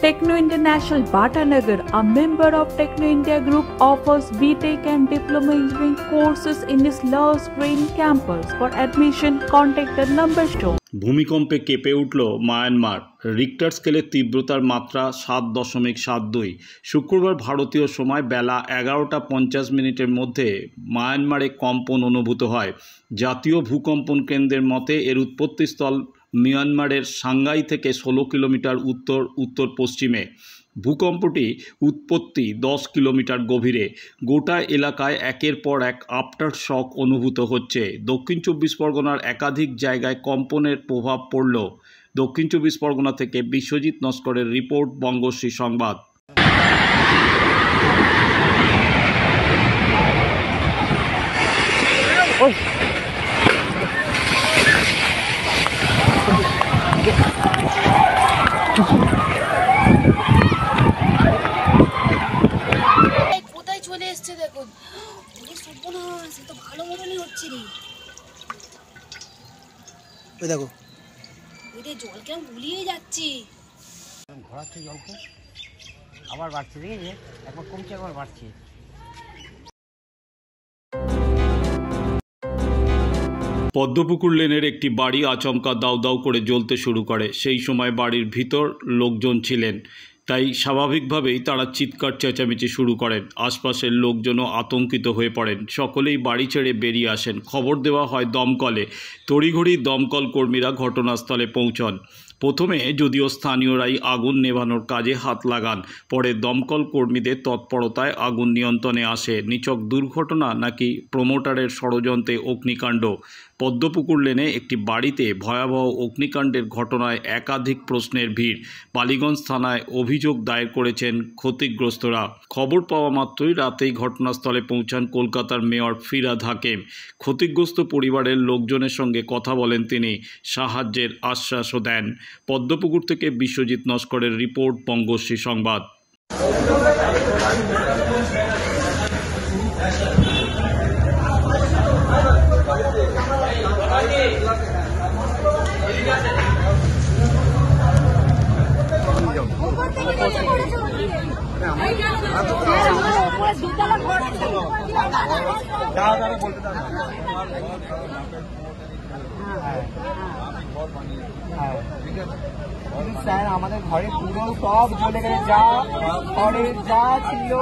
Techno International Bhatanagar, a member of Techno India Group, offers BTech and Diploma Engineering courses in its Lush Green campus. For admission, contact the number shown. ভূমিকম্পে কেঁপে উঠল Myanmar. Richter স্কেলের তীব্রতার মাত্রা 7.72। শুক্রবার ভারতীয় সময় বেলা 11:50 মধ্যে মায়ানমারে কম্পন অনুভূত হয়। জাতীয় ভূকম্পন কেন্দ্রের মতে এর উৎপত্তিস্থল মিয়ানমারের সাংহাই থেকে 16 কিলোমিটার উত্তর পশ্চিমে। ভূকম্পটি উৎপত্তি 10 কিলোমিটার গভীরে। গোটা এলাকায় একের পর এক আফটার শক অনুভূত হচ্ছে। দক্ষিণ 24 পরগনার একাধিক জায়গায় কম্পনের প্রভাব পড়ল। দক্ষিণ 24 পরগনা থেকে বিশ্বজিৎ নস্করের রিপোর্ট, বঙ্গশ্রী সংবাদ। কোথায় চলে এসছে দেখুন, সে তো ভালো মতনই হচ্ছে রে। ওই দেখো ওইটা জল কেমন গুলিয়ে যাচ্ছে। ঘোরাচ্ছে জলকে, আবার বাড়ছে, দেখেছে একবার কমছে একবার বাড়ছে। পদ্মপুকুর লেনের একটি বাড়ি আচমকা দাউ দাউ করে জ্বলতে শুরু করে। সেই সময় বাড়ির ভিতর লোকজন ছিলেন, তাই স্বাভাবিকভাবেই তারা চিৎকার চেঁচামেচি শুরু করেন। আশপাশের লোকজনও আতঙ্কিত হয়ে পড়েন। সকলেই বাড়ি ছেড়ে বেরিয়ে আসেন। খবর দেওয়া হয় দমকলে। তড়িঘড়ি দমকল কর্মীরা ঘটনাস্থলে পৌঁছন। প্রথমে যদিও স্থানীয়রাই আগুন নেভানোর কাজে হাত লাগান, পরে দমকল কর্মীদের তৎপরতায় আগুন নিয়ন্ত্রণে আসে। নিছক দুর্ঘটনা নাকি প্রমোটারের ষড়যন্ত্রে অগ্নিকাণ্ড? পদ্মপুকুর লেনে একটি বাড়িতে ভয়াবহ অগ্নিকাণ্ডের ঘটনায় একাধিক প্রশ্নের ভিড়। বালিগঞ্জ থানায় অভিযোগ দায়ের করেছেন ক্ষতিগ্রস্তরা। খবর পাওয়া মাত্রই রাতেই ঘটনাস্থলে পৌঁছান কলকাতার মেয়র ফিরহাদ হাকিম। ক্ষতিগ্রস্ত পরিবারের লোকজনের সঙ্গে কথা বলেন তিনি, সাহায্যের আশ্বাসও দেন। পদ্মপুকুর থেকে বিশ্বজিৎ নস্করের রিপোর্ট, বঙ্গশ্রী সংবাদ। স্যার আমাদের ঘরে পুরো সব জ্বলে গেছে, যা ঘরের যা ছিল।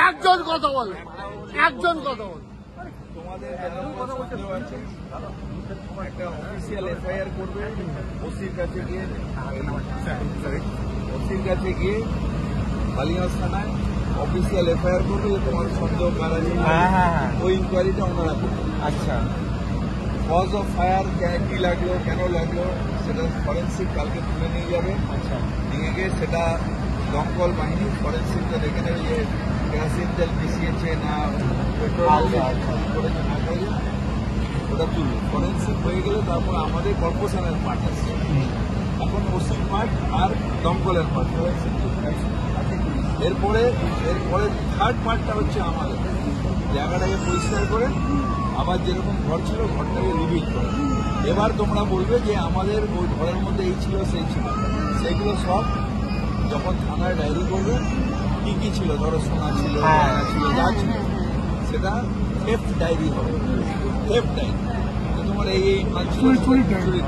একজন কথা বলে, একজন কথা বলে। তোমাদের একটা অফিসিয়াল এফআইআর করবে, ওসির কাছে গিয়ে বালিগঞ্জ থানায় অফিসিয়াল এফআইআর করবে যে তোমার সন্দেহ কারা ছিল। ওই ইনকোয়ারিটা ওনারা করবে। আচ্ছা, কজ অফ ফায়ার কি লাগলো, কেন লাগলো, সেটা ফরেন্সিক কালকে তুলে নিয়ে যাবে। আচ্ছা, নিয়ে গিয়ে সেটা দমকল বাহিনী ফরেন্সিকটা দেখে নেবে যে কেরোসিন তেল মিশিয়েছে না পেট্রোল করেছে না করেছে, ওটা তুলবে। ফরেন্সিক হয়ে গেলে তারপর আমাদের কর্পোরেশনের পার্ট আছে। এখন ওসির পার্ট আর দমকলের পার্ট, ফরেন্সিক। এরপরে থার্ড পার্টটা হচ্ছে আমাদের জায়গাটাকে পরিষ্কার করে আবার যেরকম ঘর ছিল ঘরটাকে রিভিল করে। এবার তোমরা বলবে যে আমাদের ওই ঘরের মধ্যে এই ছিল সেই ছিল। সেগুলো সব যখন থানায় ডায়েরি করবে কি কি ছিল, ধরো সোনা ছিল, যা ছিল, সেটা থেফট ডায়েরি হবে। থেফট ডায়েরি তোমার এই মাল ছিল, চুরির ডায়েরি,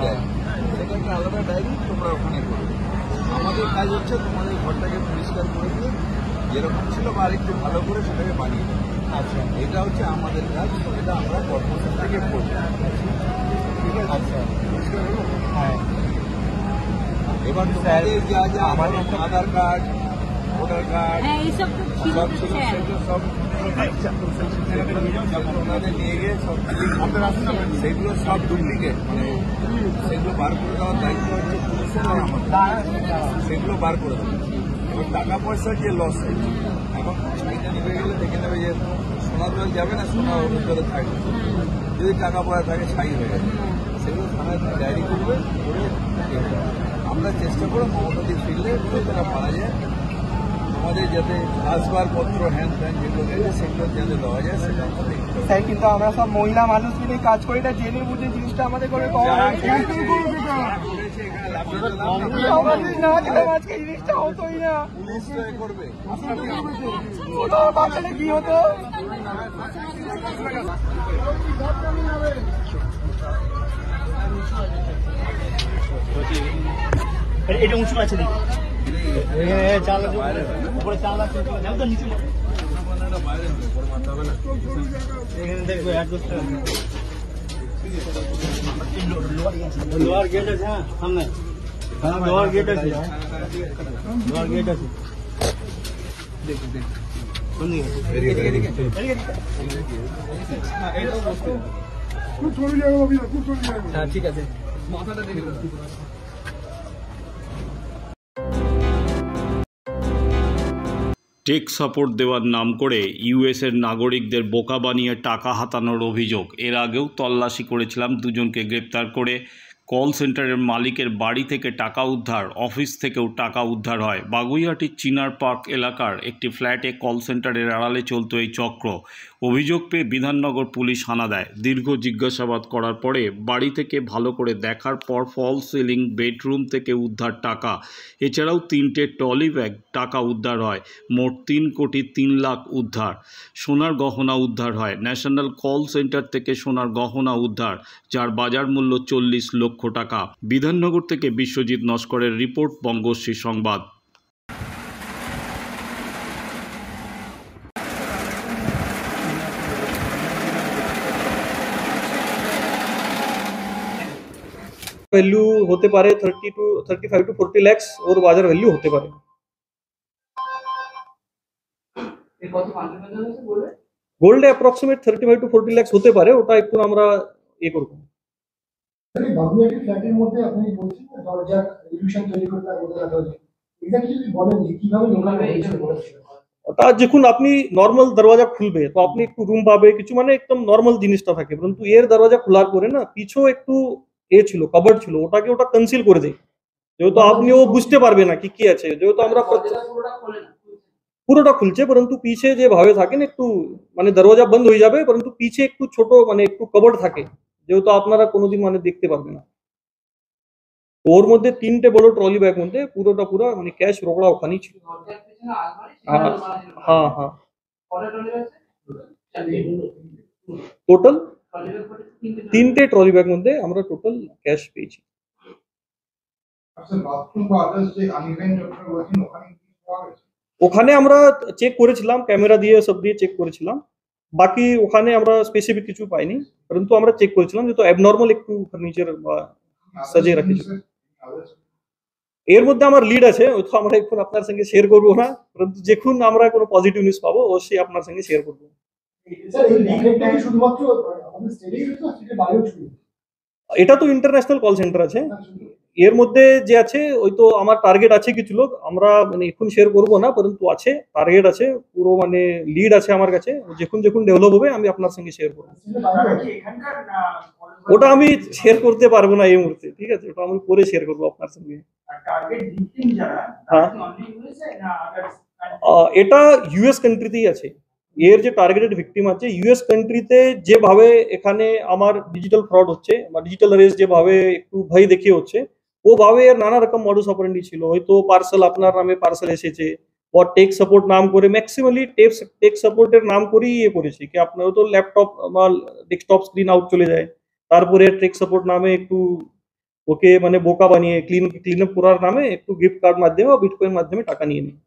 সেটা একটা আলাদা ডায়েরি তোমরা ওখানে করবে। আমাদের কাজ হচ্ছে তোমাদের ঘরটাকে পরিষ্কার করে দিয়ে যেরকম ছিল বা আরেকটু ভালো করে সেটাকে বানিয়ে দেবে। আচ্ছা, এটা হচ্ছে আমাদের কাজ, এটা আমরা কর্পোরেশন থেকে করবো। ঠিক আছে? আচ্ছা, পরিষ্কার হলো? হ্যাঁ। এবার তোমাদের যা যা আমার আধার কার্ড, ভোটার কার্ড সব ছিল, সেগুলো সব ওনাদের নিয়ে গিয়ে সব সেগুলো সব ডুপ্লিকেট, মানে সেগুলো বার করে দেওয়ার দায়িত্ব হচ্ছে পুলিশের। সেগুলো বার করে দেবে। টাকা পয়সার যে লস হয়েছে, এখন ছবিটা নিভে গেলে দেখে নেবে যে সোনা যাবে না, সোনা ওর ভিতরে থাকবে। যদি টাকা পয়সা থাকে ছাই হয়ে যাবে, সেগুলো থানায় ডায়েরি করবে, করে আমরা চেষ্টা করব মমতাদি ফিরলে যতটা পারা যায় আমাদের যাতে আসবাবপত্র হ্যান্ড ফ্যান যেগুলো রয়েছে সেগুলো যাতে দেওয়া যায় সেটা আমরা দেখতে হবে। স্যার কিন্তু আমরা সব মহিলা মানুষ মিলে কাজ করি, এটা জেনে বুঝে জিনিসটা আমাদের করে করা হয়েছে। না দিলাম আজকে জিনিসটা হতোই না, পুলিশ করবে। বাচ্চাটা কি হতো? এটা উঁচু আছে দেখি, চাল উপরে চাল আছে, নিচে এখানে দেখবো লোয়ার গেট আছে। হ্যাঁ সামনে লোয়ার গেট আছে, লোয়ার গেট আছে। ঠিক আছে। টেক সাপোর্ট দেওয়ার নাম করে ইউএসের নাগরিকদের বোকা বানিয়ে টাকা হাতানোর অভিযোগ। এর আগেও তল্লাশি করেছিলাম, দুজনকে গ্রেপ্তার করে। কল সেন্টারের মালিকের বাড়ি থেকে টাকা উদ্ধার, অফিস থেকেও টাকা উদ্ধার হয়। বাগুইহাটির চিনার পার্ক এলাকার একটি ফ্ল্যাটে কল সেন্টারের আড়ালে চলত এই চক্র। অভিযোগ পেয়ে বিধাননগর পুলিশ হানা দেয়। দীর্ঘ জিজ্ঞাসাবাদ করার পরে বাড়ি থেকে ভালো করে দেখার পর ফল সিলিং বেডরুম থেকে উদ্ধার টাকা, এছাড়াও 3টে ট্রলি ব্যাগ টাকা উদ্ধার হয়। মোট 3,03,00,000 উদ্ধার। সোনার গহনা উদ্ধার হয়। ন্যাশনাল কল সেন্টার থেকে সোনার গহনা উদ্ধার, যার বাজার মূল্য 40 লক্ষ টাকা। বিধাননগর থেকে বিশ্বজিৎ নস্করের রিপোর্ট, বঙ্গশ্রী সংবাদ। वैल्यू होते पारे 35 to 40 lakhs और बाजार वैल्यू होते पारे। गोल्ड अप्रॉक्सिमेट 35 to 40 lakhs होते पारे, ওটা একটু আমরা করব। বাগুইহাটি ফ্ল্যাটের মধ্যে আপনি বলছেন দরজা রিভিশন তৈরি করতে হবে, এক্স্যাক্টলি যদি বলেন যে কিভাবে লোকালে ওটা যখন আপনি নর্মাল দরজা খুলবে তো আপনি একটু রুম পাবে, কিছু মানে একদম নর্মাল জিনিসটা থাকে, কিন্তু এর দরজা খোলার পরে না পিছু একটু ছিল, কভার ছিল, ওটাকে ওটা কনসিল করে দেয়, যেহেতু আপনি ও বুঝতে পারবে না কি আছে। যেহেতু আমরা পুরোটা খুলছে, परंतु পিছে যে ভাবে থাকে না একটু মানে দরজা বন্ধ হয়ে যাবে, परंतु পিছে একটু ছোট মানে একটু কভার থাকে, যেহেতু আপনারা কোনোদিন মানে দেখতে পারবে না। ওর মধ্যে 3টে বড় ট্রলি ব্যাগ মধ্যে পুরোটা পুরা মানে ক্যাশ রোকড়া ওখানেই ছিল। হ্যাঁ হ্যাঁ টোটাল 3টে ট্রলি ব্যাগ মধ্যে আমরা টোটাল ক্যাশ পেয়েছি। ওখানে আমরা চেক করেছিলাম, ক্যামেরা দিয়ে সব দিয়ে চেক করেছিলাম, বাকি ওখানে আমরা স্পেসিফিক কিছু পাইনি, परंतु আমরা চেক করেছিলাম যেহেতু অ্যাবনর্মাল একটু ফার্নিচার সাজিয়ে রেখেছি। এর মধ্যে আমার লিড আছে, ওই তো আমরা এখন আপনার সঙ্গে শেয়ার করবো না, परंतु যখন আমরা কোনো পজিটিভ নিউজ পাবো অবশ্যই আপনার সঙ্গে শেয়ার করবো। এটা তো ইন্টারন্যাশনাল কল সেন্টার আছে, এর মধ্যে যে আছে ওই তো আমার টার্গেট আছে কিছু লোক, আমরা মানে এখন শেয়ার করবো না, परंतु আছে টার্গেট আছে, পুরো মানে লিড আছে আমার কাছে, যখন ডেভেলপ হবে আমি আপনার সঙ্গে শেয়ার করবো। ওটা আমি শেয়ার করতে পারবো না এই মুহূর্তে, ঠিক আছে, ওটা আমি পরে শেয়ার করবো আপনার সঙ্গে। হ্যাঁ এটা ইউএস কান্ট্রিতেই আছে, এর যে টার্গেটেড ভিকটিম আছে ইউএস কান্ট্রিতে, যেভাবে এখানে আমার ডিজিটাল ফ্রড হচ্ছে বা ডিজিটাল অ্যারেস্ট যেভাবে একটু ভয় দেখিয়ে হচ্ছে, ওভাবে এর নানা রকম মডুস অপারেন্ডি ছিল। হয়তো পার্সেল আপনার নামে পার্সেল এসেছে, বা টেক সাপোর্ট নাম করে, ম্যাক্সিমালি টেক সাপোর্টের নাম করেই করেছে কি আপনার তো ল্যাপটপ বা ডেস্কটপ স্ক্রিন আউট চলে যায়, তারপরে টেক সাপোর্ট নামে একটু ওকে মানে বোকা বানিয়ে ক্লিন আপ করার নামে একটু গিফট কার্ড মাধ্যমে বা বিটকয়েন মাধ্যমে টাকা নিয়ে নেয়।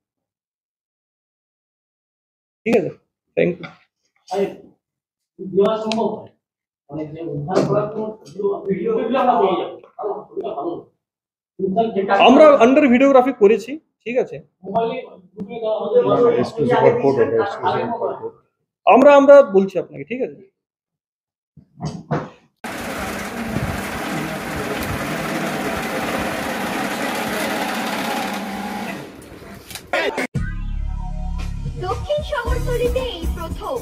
ঠিক আছে, থ্যাংক ইউ। আমরা আন্ডার ভিডিওগ্রাফি করেছি, ঠিক আছে, আমরা বলছি আপনাকে, ঠিক আছে। দক্ষিণ শহরতলিতে এই প্রথম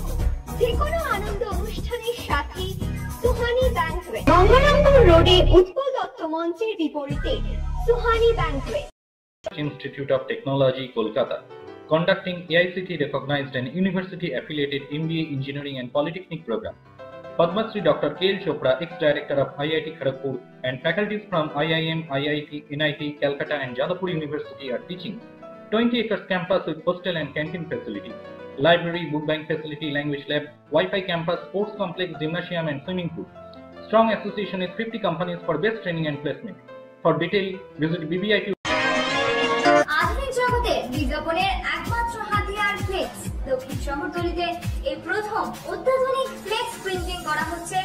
যে কোনো আনন্দ অনুষ্ঠানের সাথে সুহানি ব্যাংকুয়েট, গঙ্গারামপুর রোডে উৎপল দত্ত মঞ্চের বিপরীতে Suhani banquet. Institute of Technology, Kolkata, conducting AICT recognized and university affiliated MBA Engineering and Polytechnic program. Padma Shri Dr. K.L. Chopra, ex-director of IIT Kharagpur, and faculties from IIM, IIT, NIT, Calcutta and Jadavpur University are teaching. 20 acres campus with hostel and canteen facility, library, book bank facility, language lab, Wi-Fi campus, sports complex, gymnasium and swimming pool. Strong association with 50 companies for best training and placement. For detail, visit BBIT. আধুনিক জগতে বিজ্ঞাপনের একমাত্র হাতিয়ার flakes. দক্ষিণ শহরতলিতে এই প্রথম অত্যাধুনিক flakes printing করা হচ্ছে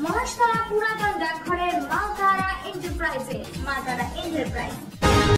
মহাশতলা পুরাতন ডাকঘরের মা তারা এন্টারপ্রাইজে।